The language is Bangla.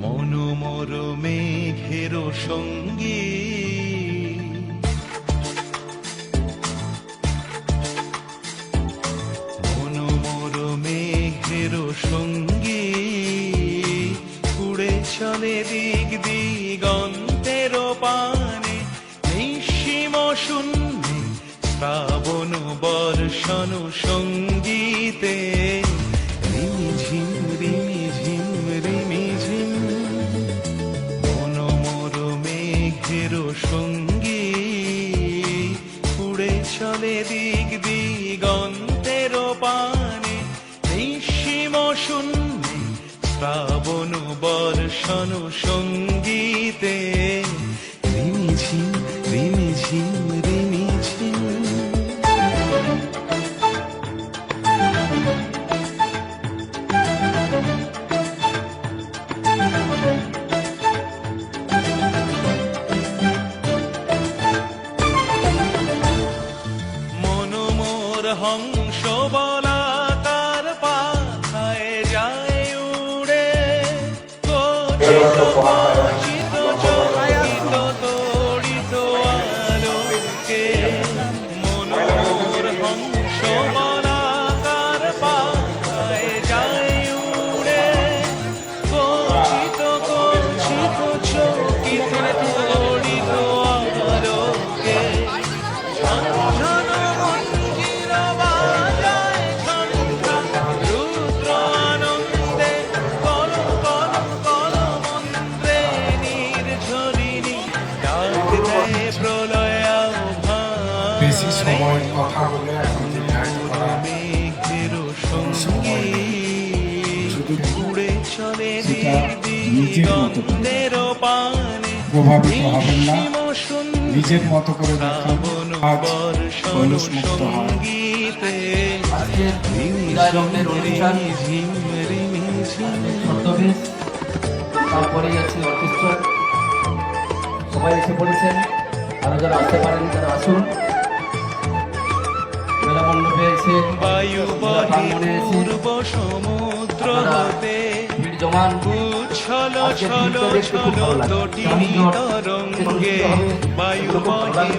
মনোমর মেঘের সঙ্গী মনোমর মেঘের সঙ্গী উড়ে চলে দিক দিগন্তের পানে নিঃসীম শূন্যে শ্রাবণ বর্ষণ সঙ্গীতে রিমিঝিম রিমিঝিম রিমিঝিম মনোমর মেঘের সঙ্গী উড়ে চলে দিক দিগন্তের পানে নিঃসীম শূন্যে শ্রাবণ বর্ষণ সঙ্গীতে রিমিঝিম রিমিঝিম রিমিঝিম। মনোমর হংস বলাকার পাথায় যায় উড়ে গঠিত গঠিত চকিত তড়িত আলোকে মনোমর হংস বলাকার পাথায় যায় উড়ে গঠিত গঠিত চকিত তড়িত আলোকে বেশি সময় কথা বলে এখন নির্ধারিত করা সেটা নিজের মতো করে প্রভাবিত হবেন না, নিজের মতো করে দেখেন আজ কলুষমুক্ত হয়। আজকের বিদায় লগ্নের অনুষ্ঠান ছদ্মবেশ, তারপরেই আছে অর্কেস্ট্রা। সবাই এসে পড়েছেন, আরো যারা আসতে পারেন তারা আসুন। মেলা মণ্ডপে এসে বায়ু বহে পূর্ব সমুদ্র হতে জমান ছলো ছলো ছলো তটিনী তরঙ্গে বায়ু বহে